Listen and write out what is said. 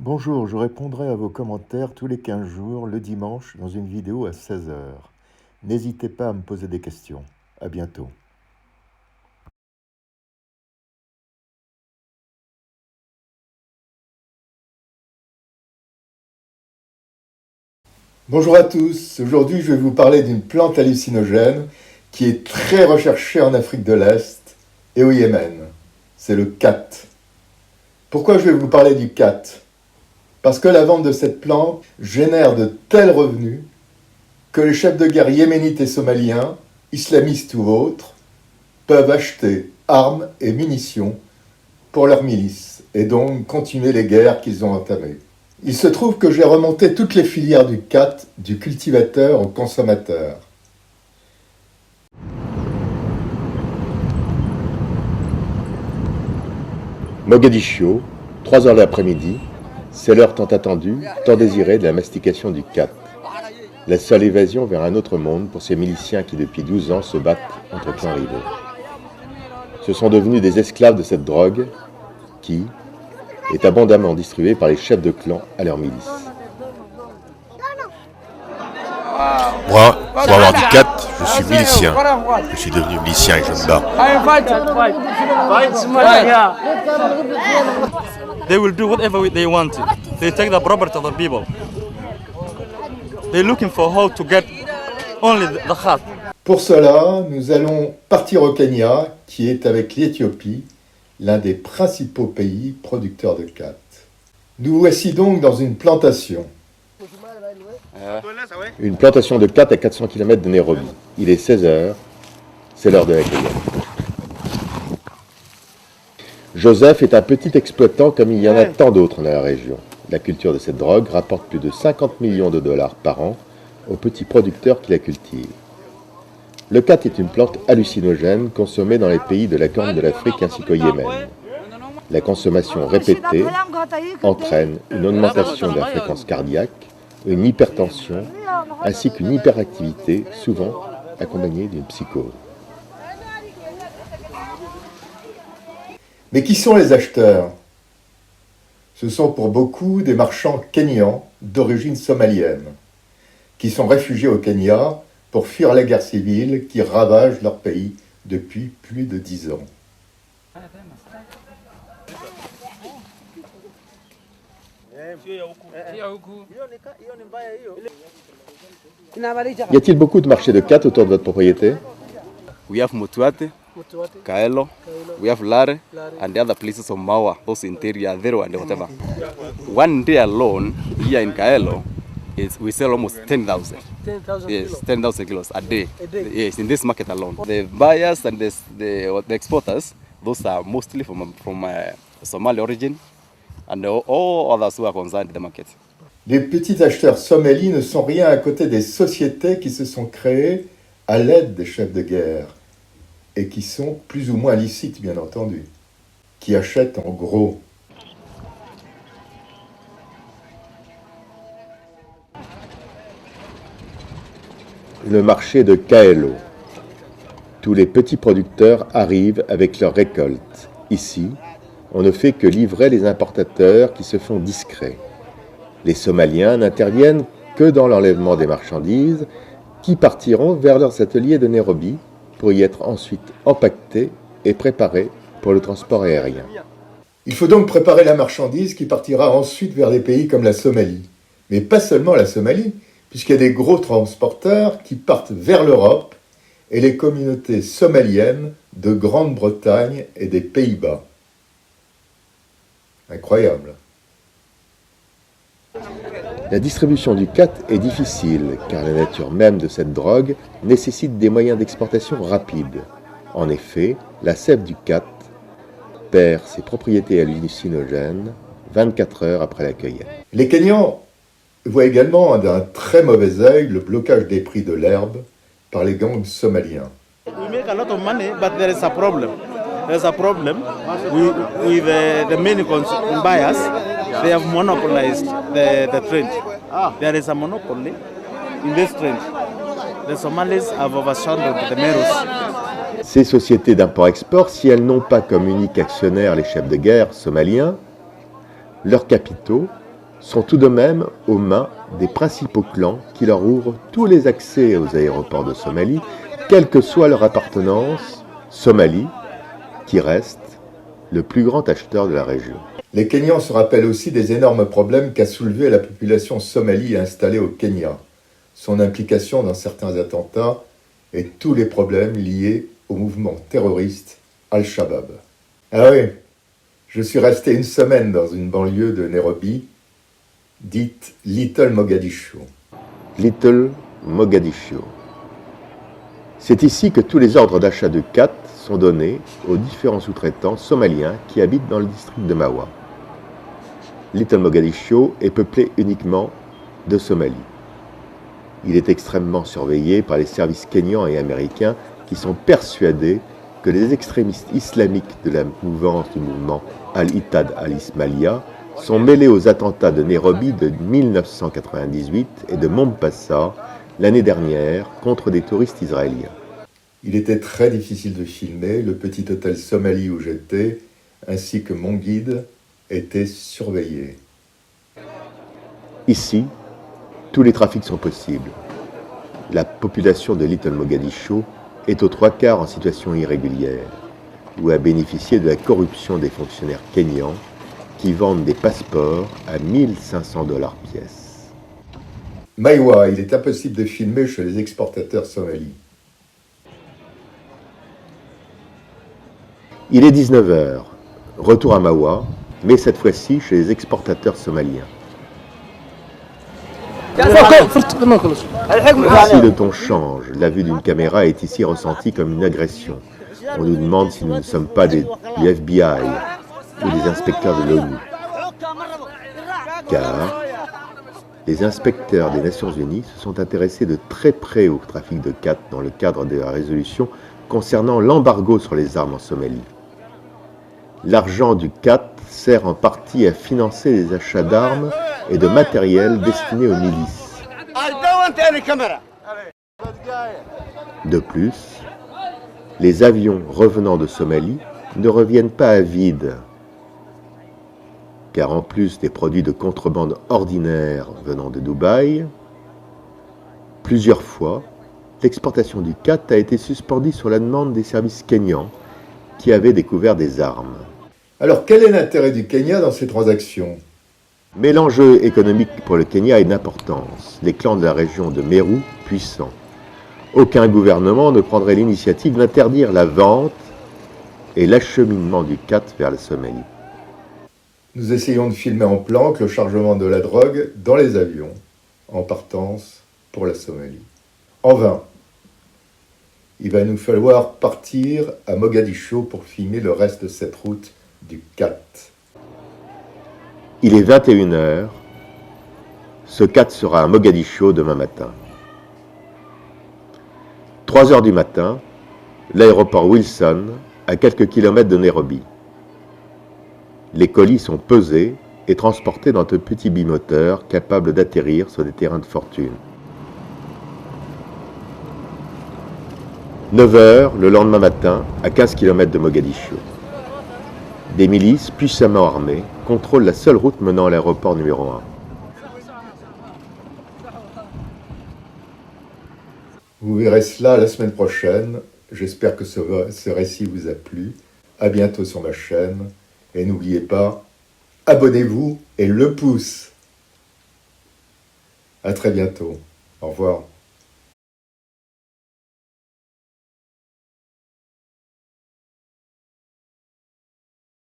Bonjour, je répondrai à vos commentaires tous les 15 jours, le dimanche, dans une vidéo à 16 heures. N'hésitez pas à me poser des questions. À bientôt. Bonjour à tous, aujourd'hui je vais vous parler d'une plante hallucinogène qui est très recherchée en Afrique de l'Est et au Yémen. C'est le khat. Pourquoi je vais vous parler du khat? Parce que la vente de cette plante génère de tels revenus que les chefs de guerre yéménites et somaliens, islamistes ou autres, peuvent acheter armes et munitions pour leurs milices et donc continuer les guerres qu'ils ont entamées. Il se trouve que j'ai remonté toutes les filières du khat, du cultivateur au consommateur. Mogadiscio, 3 heures de l'après-midi, c'est l'heure tant attendue, tant désirée de la mastication du khat. La seule évasion vers un autre monde pour ces miliciens qui depuis 12 ans se battent entre clans rivaux. Ce sont devenus des esclaves de cette drogue qui est abondamment distribuée par les chefs de clan à leurs milices. Moi, pour avoir du khat, je suis milicien. Je suis devenu milicien et je me bats. They will do whatever they want. They take the property of the people. They're looking for how to get only the khat. Pour cela, nous allons partir au Kenya, qui est avec l'Éthiopie, l'un des principaux pays producteurs de khat. Nous voici donc dans une plantation. Une plantation de khat à 400 km de Nairobi. Il est 16 heures, c'est l'heure de la cueillette. Joseph est un petit exploitant comme il y en a tant d'autres dans la région. La culture de cette drogue rapporte plus de 50 millions de dollars par an aux petits producteurs qui la cultivent. Le khat est une plante hallucinogène consommée dans les pays de la Corne de l'Afrique ainsi qu'au Yémen. La consommation répétée entraîne une augmentation de la fréquence cardiaque, une hypertension ainsi qu'une hyperactivité, souvent accompagnée d'une psychose. Mais qui sont les acheteurs? Ce sont pour beaucoup des marchands kenyans d'origine somalienne, qui sont réfugiés au Kenya pour fuir la guerre civile qui ravage leur pays depuis plus de 10 ans. Y a-t-il beaucoup de marchés de khat autour de votre propriété? We have Mutuate, Kaelo, we have Lare, and the other places of Mawa, those interior, Adero, and whatever. One day alone, here in Kaelo, we sell almost 10,000. 10,000 yes, 10,000 kilos a day. Yes, in this market alone. The buyers and the exporters, those are mostly from Somali origin, and all others who are concerned in the market. Les petits acheteurs somalis ne sont rien à côté des sociétés qui se sont créées à l'aide des chefs de guerre et qui sont plus ou moins licites, bien entendu, qui achètent en gros. Le marché de Kaelo. Tous les petits producteurs arrivent avec leurs récoltes. Ici, on ne fait que livrer les importateurs qui se font discrets. Les Somaliens n'interviennent que dans l'enlèvement des marchandises qui partiront vers leurs ateliers de Nairobi pour y être ensuite empaquetés et préparés pour le transport aérien. Il faut donc préparer la marchandise qui partira ensuite vers des pays comme la Somalie. Mais pas seulement la Somalie, puisqu'il y a des gros transporteurs qui partent vers l'Europe et les communautés somaliennes de Grande-Bretagne et des Pays-Bas. Incroyable. La distribution du khat est difficile, car la nature même de cette drogue nécessite des moyens d'exportation rapides. En effet, la sève du khat perd ses propriétés hallucinogènes 24 heures après la cueillette. Les Kenyans voient également d'un très mauvais œil le blocage des prix de l'herbe par les gangs somaliens. We make a lot of money, but there is a problem. There's a problem with the main buyers. They have monopolized the trade. There is a monopoly in this trade. The Somalis have overshadowed the Merus. Ces sociétés d'import-export, si elles n'ont pas comme unique actionnaire les chefs de guerre somaliens, leurs capitaux sont tout de même aux mains des principaux clans qui leur ouvrent tous les accès aux aéroports de Somalie, quelle que soit leur appartenance, Somalie, qui reste le plus grand acheteur de la région. Les Kenyans se rappellent aussi des énormes problèmes qu'a soulevé la population somalie installée au Kenya, son implication dans certains attentats et tous les problèmes liés au mouvement terroriste Al-Shabaab. Ah oui, je suis resté une semaine dans une banlieue de Nairobi, dite Little Mogadiscio. Little Mogadiscio. C'est ici que tous les ordres d'achat de khat sont donnés aux différents sous-traitants somaliens qui habitent dans le district de Mawa. Little Mogadiscio est peuplé uniquement de Somalis. Il est extrêmement surveillé par les services kenyans et américains qui sont persuadés que les extrémistes islamiques de la mouvance du mouvement Al-Ittihad al-Ismaïlia sont mêlés aux attentats de Nairobi de 1998 et de Mombasa l'année dernière contre des touristes israéliens. Il était très difficile de filmer, le petit hôtel somali où j'étais, ainsi que mon guide, étaient surveillés. Ici, tous les trafics sont possibles. La population de Little Mogadiscio est aux 3/4 en situation irrégulière, ou a bénéficié de la corruption des fonctionnaires kenyans qui vendent des passeports à 1 500 $ pièce. Maïwa, il est impossible de filmer chez les exportateurs somalis. Il est 19h, retour à Mawa, mais cette fois-ci chez les exportateurs somaliens. Ici, le ton change. La vue d'une caméra est ici ressentie comme une agression. On nous demande si nous ne sommes pas du FBI ou des inspecteurs de l'ONU. Car les inspecteurs des Nations Unies se sont intéressés de très près au trafic de khat dans le cadre de la résolution concernant l'embargo sur les armes en Somalie. L'argent du khat sert en partie à financer les achats d'armes et de matériel destinés aux milices. De plus, les avions revenant de Somalie ne reviennent pas à vide, car en plus des produits de contrebande ordinaires venant de Dubaï, plusieurs fois, l'exportation du khat a été suspendue sur la demande des services kenyans qui avaient découvert des armes. Alors quel est l'intérêt du Kenya dans ces transactions ? Mais l'enjeu économique pour le Kenya a une importance. Les clans de la région de Meru, puissants. Aucun gouvernement ne prendrait l'initiative d'interdire la vente et l'acheminement du khat vers la Somalie. Nous essayons de filmer en planque le chargement de la drogue dans les avions, en partance pour la Somalie. En vain. Il va nous falloir partir à Mogadiscio pour filmer le reste de cette route du khat. Il est 21h. Ce khat sera à Mogadiscio demain matin. 3h du matin, l'aéroport Wilson, à quelques kilomètres de Nairobi. Les colis sont pesés et transportés dans de petits bimoteurs capables d'atterrir sur des terrains de fortune. 9h le lendemain matin, à 15 km de Mogadiscio. Des milices puissamment armées contrôlent la seule route menant à l'aéroport numéro 1. Vous verrez cela la semaine prochaine. J'espère que ce récit vous a plu. À bientôt sur ma chaîne. Et n'oubliez pas, abonnez-vous et le pouce. À très bientôt. Au revoir.